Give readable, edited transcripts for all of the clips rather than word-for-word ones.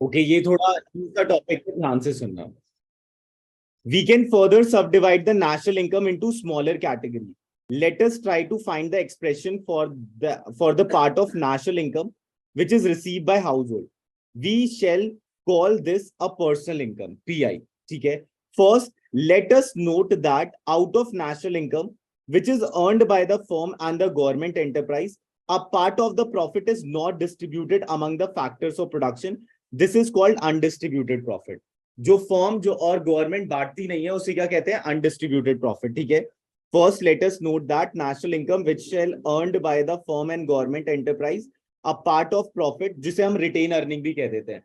Okay, ये थोड़ा दूसरा टॉपिक पे ध्यान से सुनना. We can further subdivide the national income into smaller categories. Let us try to find the expression for the part of national income which is received by household. We shall call this a personal income, PI. Okay. First, let us note that out of national income, which is earned by the firm and the government enterprise, a part of the profit is not distributed among the factors of production. This is called undistributed profit. जो firm जो और government बांटती नहीं है उसे क्या कहते हैं? Undistributed profit. ठीक है. First let us note that national income which shell earned by the firm and government enterprise, a part of profit, जिसे हम रिटेन अर्निंग भी कह देते हैं.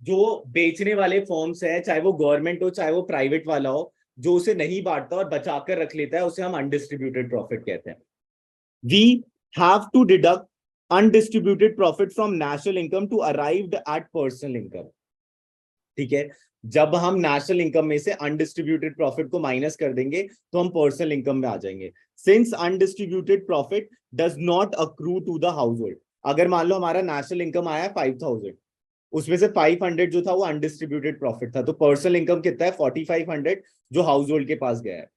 जो बेचने वाले फर्म्स है, चाहे वो गवर्नमेंट हो चाहे वो प्राइवेट वाला हो, जो उसे नहीं बांटता और बचाकर रख लेता है, उसे हम अनडिस्ट्रीब्यूटेड प्रॉफिट कहते हैं. We have to deduct undistributed profit from national income to arrived at personal income. ठीक है. जब हम नेशनल इनकम में से अनडिस्ट्रीब्यूटेड प्रॉफिट को माइनस कर देंगे तो हम पर्सनल इनकम में आ जाएंगे. Since undistributed profit does not accrue to the household. अगर मान लो हमारा नेशनल इनकम आया 5,000, उसमें से 500 जो था वो अनडिस्ट्रीब्यूटेड प्रॉफिट था, तो पर्सनल इनकम कितना है? 4500, जो हाउस होल्ड के पास गया है.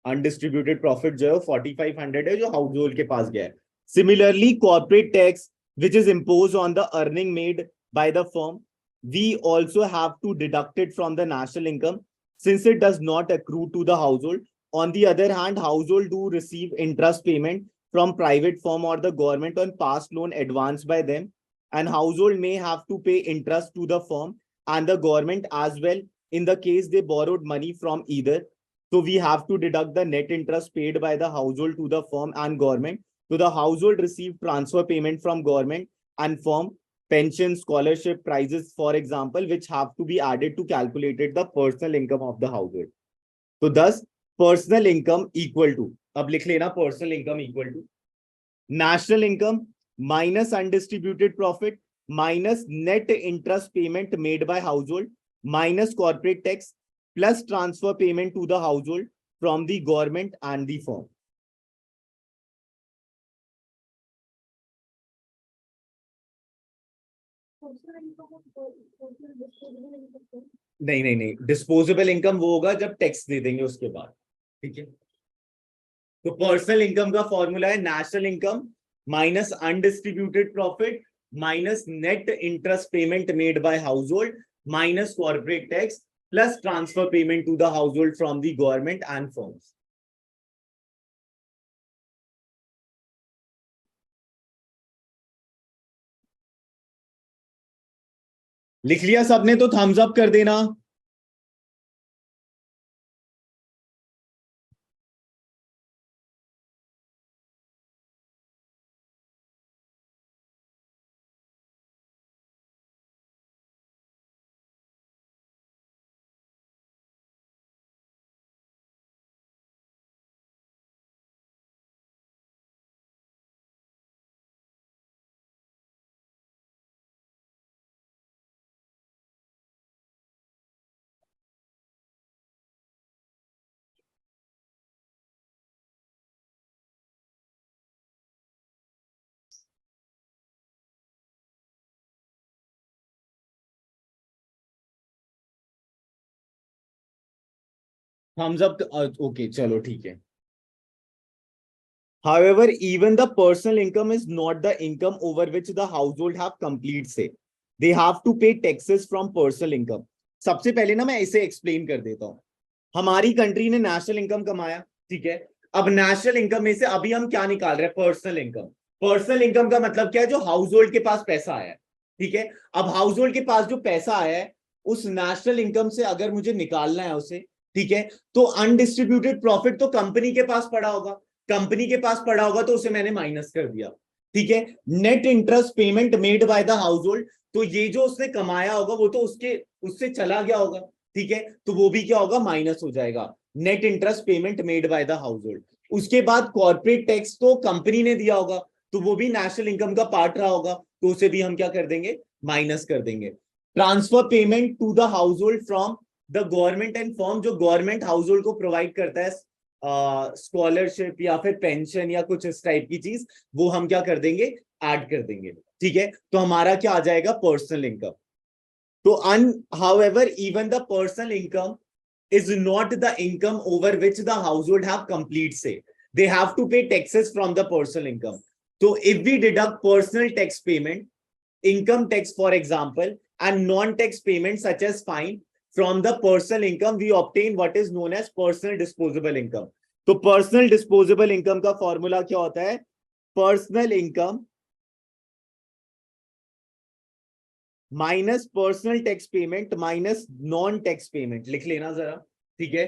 अनडिस्ट्रीब्यूटेड प्रॉफिट जो है 4500 है, जो हाउस होल्ड के पास गया है. Similarly corporate tax which is impose on the earning made by the firm, we also have to deduct it from the national income since it does not accrue to the household. On the other hand, household do receive interest payment from private firm or the government on past loan advanced by them, and household may have to pay interest to the firm and the government as well in the case they borrowed money from either. So we have to deduct the net interest paid by the household to the firm and government. So the household receive transfer payment from government and firm, pension, scholarship, prizes, for example, which have to be added to calculate the personal income of the household. So thus, personal income equal to, अब लिख लेना, personal income equal to national income minus undistributed profit minus net interest payment made by household minus corporate tax plus transfer payment to the household from the government and the firm. नहीं नहीं नहीं, disposable income वो होगा जब tax दे देंगे उसके बाद. ठीक है. तो पर्सनल इनकम का फॉर्मूला है national income minus undistributed profit minus net interest payment made by household minus corporate tax plus transfer payment to the household from the government and firms. लिख लिया सबने? तो Thums up कर देना. Thums up. Okay चलो ठीक है. However, even the personal income is not the income over which the household have complete say. They have to pay taxes from personal income. सबसे पहले ना मैं इसे एक्सप्लेन कर देता हूं. हमारी कंट्री ने नेशनल इनकम कमाया. ठीक है. अब नेशनल इनकम में से अभी हम क्या निकाल रहे हैं? Personal income. पर्सनल इनकम का मतलब क्या है? जो हाउस होल्ड के पास पैसा आया है. ठीक है. अब हाउस होल्ड के पास जो पैसा आया है उस नेशनल इनकम से अगर मुझे निकालना है उसे, ठीक है, तो अनडिस्ट्रीब्यूटेड प्रॉफिट तो कंपनी के पास पड़ा होगा. कंपनी के पास पड़ा होगा तो उसे मैंने माइनस कर दिया. ठीक है. Net interest payment made by the house hold, तो ये जो उसने कमाया होगा वो तो उससे चला गया होगा. ठीक है. तो वो भी क्या होगा? माइनस हो जाएगा. Net interest payment made by the house hold. उसके बाद कॉर्पोरेट टैक्स तो कंपनी ने दिया होगा, तो वो भी नेशनल इनकम का पार्ट रहा होगा, तो उसे भी हम क्या कर देंगे? माइनस कर देंगे. Transfer payment to the household from the government and firm, जो गवर्नमेंट हाउस होल्ड को प्रोवाइड करता है स्कॉलरशिप या फिर पेंशन या कुछ इस टाइप की चीज, वो हम क्या कर देंगे? ऐड कर देंगे. ठीक है. तो हमारा क्या आ जाएगा? Personal income. तो however, even the personal income is not the income over which the household have complete say. They have to pay taxes from the personal income. So if we deduct personal tax payment, income tax, for example, and non-tax payments such as fine from the personal income, we obtain what is known as personal disposable income. तो personal disposable income का formula क्या होता है? Personal income minus personal tax payment minus non tax payment. लिख लेना जरा, ठीक है.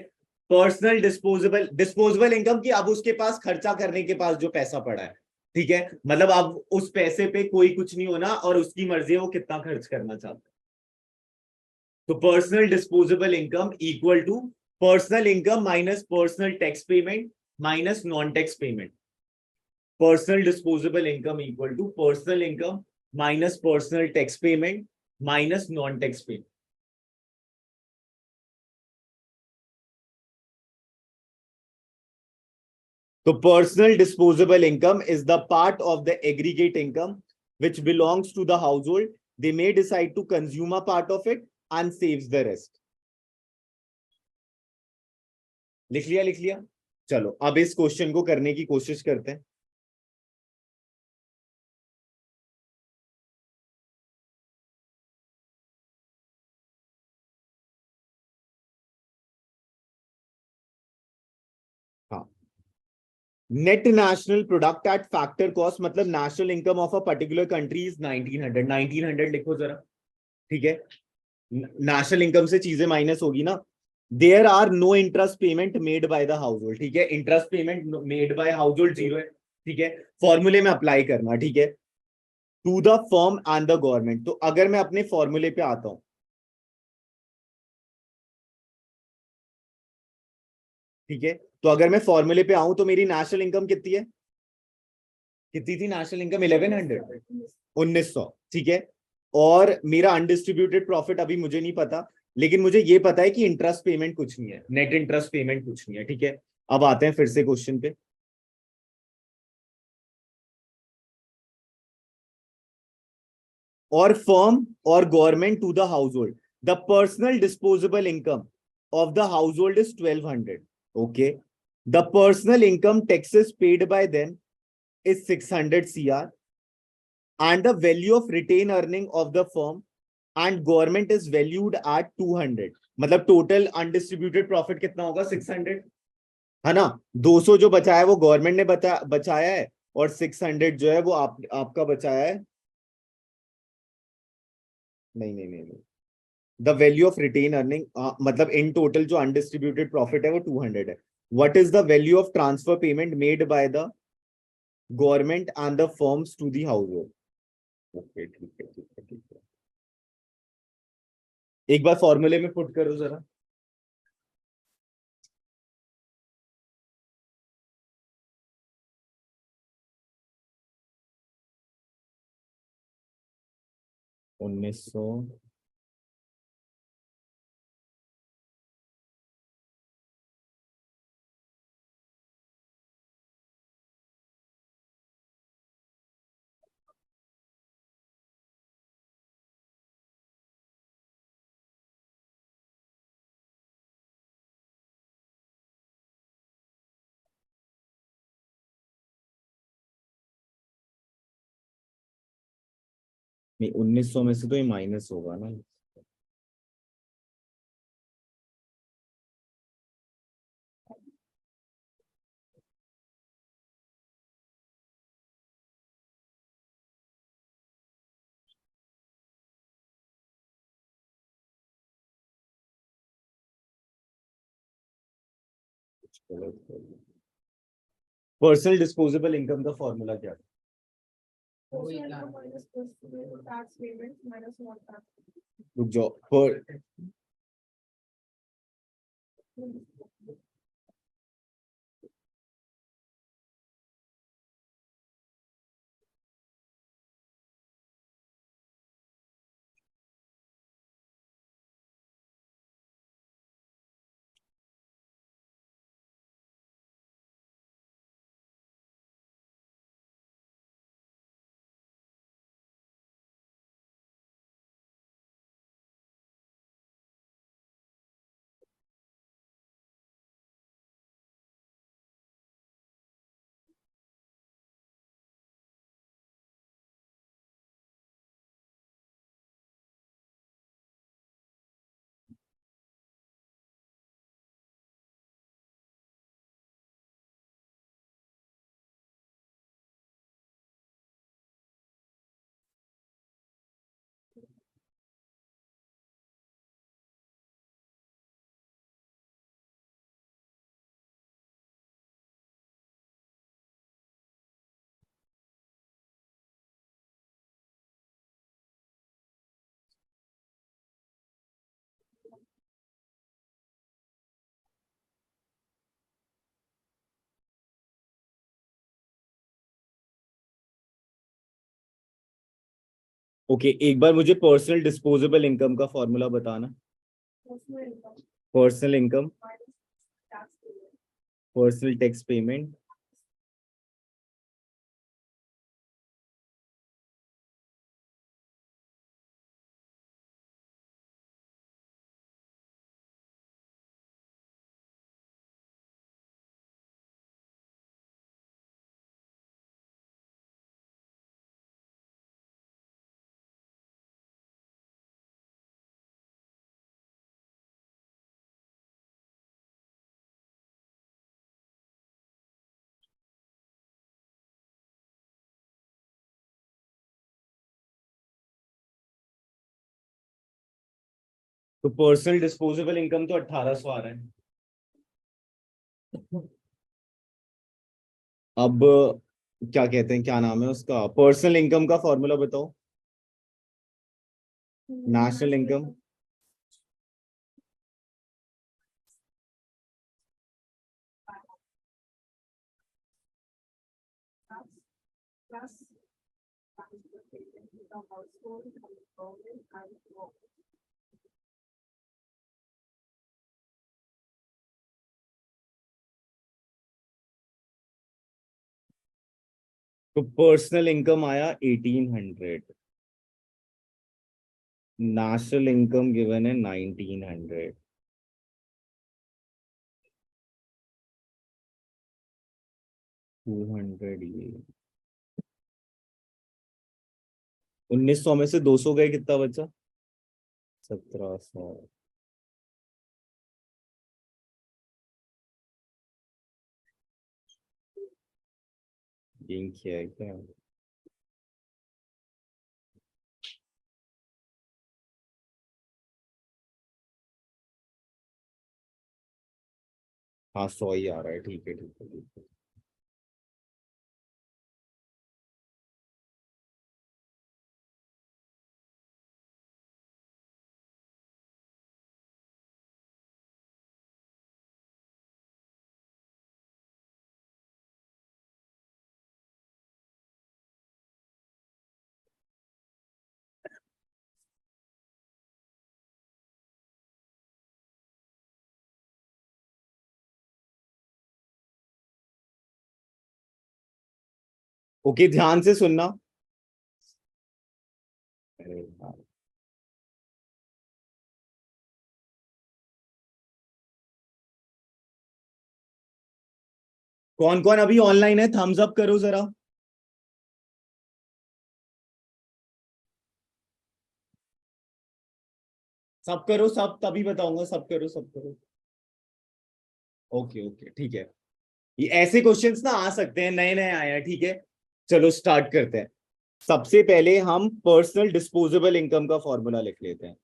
पर्सनल डिस्पोजेबल इनकम की अब उसके पास खर्चा करने के पास जो पैसा पड़ा है, ठीक है, मतलब अब उस पैसे पे कोई कुछ नहीं होना और उसकी मर्जी है वो कितना खर्च करना चाहता है. तो personal disposable income equal to personal income minus personal tax payment minus non tax payment. Personal disposable income equal to personal income minus personal tax payment minus non tax payment. तो personal disposable income is the part of the aggregate income which belongs to the household. They may decide to consume a part of it and saves the rest. लिख लिया, लिख लिया. चलो अब इस question को करने की कोशिश करते हैं. हाँ, net national product at factor cost, मतलब national income of a particular country is 1900. 1900 लिखो जरा, ठीक है. नेशनल इनकम से चीजें माइनस होगी ना. There are no interest payment made by the household, ठीक है. Interest payment made by household zero है, ठीक है. फॉर्मूले में अप्लाई करना, ठीक है, to the firm and the government. तो अगर मैं अपने फॉर्मूले पे आता हूं, ठीक है, तो अगर मैं फॉर्मूले पे आऊं तो मेरी नेशनल इनकम कितनी है? कितनी थी नेशनल इनकम? 1100, 1900, ठीक है. और मेरा अनडिस्ट्रीब्यूटेड प्रॉफिट अभी मुझे नहीं पता, लेकिन मुझे ये पता है कि इंटरेस्ट पेमेंट कुछ नहीं है, नेट इंटरेस्ट पेमेंट कुछ नहीं है, ठीक है. अब आते हैं फिर से क्वेश्चन पे. और फर्म और government to the household, the personal disposable income of the household is 1200. Okay. The personal income taxes paid by them is 600 CR and the value of retain earning of the firm and government is valued at 200. मतलब total undistributed profit कितना होगा? 600, है ना. 200 जो बचाया है वो government ने बचाया है और 600 जो है वो आपका बचाया है. नहीं नहीं नहीं नहीं, the value of retained earning, मतलब इन टोटल जो अनडिस्ट्रीब्यूटेड प्रॉफिट है वो 200 है. What is the value of transfer payment made by the government and the firms to the household? Okay, ठीक है, ठीक है, ठीक है. एक बार फॉर्मूले में पुट करो जरा. 1900, नहीं 1900 में से तो ये माइनस होगा ना. पर्सनल डिस्पोजेबल इनकम का फॉर्मूला क्या है? रुक जाओ. पर ओके एक बार मुझे पर्सनल डिस्पोजेबल इनकम का फॉर्मूला बताना। Personal income, personal tax payment, तो पर्सनल डिस्पोजेबल इनकम तो 1800 आ रहा है। अब क्या कहते हैं, क्या नाम है उसका, पर्सनल इनकम का फॉर्मूला बताओ। नेशनल इनकम, तो पर्सनल इनकम आया 1800, नेशनल इनकम गिवन है 1900। 200 ये 1900 में से 200 गए, कितना बचा? 1700। ये क्या है क्या? हाँ 100 ही आ रहा है, ठीक है ठीक है ठीक है। ओके ध्यान से सुनना। अरे यार, कौन कौन अभी ऑनलाइन है, थम्स अप करो जरा। सब करो सब, तभी बताऊंगा, सब करो सब करो। ओके ओके ठीक है। ये ऐसे क्वेश्चंस ना आ सकते हैं, नए नए आए हैं, ठीक है। चलो स्टार्ट करते हैं। सबसे पहले हम पर्सनल डिस्पोजेबल इनकम का फॉर्मूला लिख लेते हैं।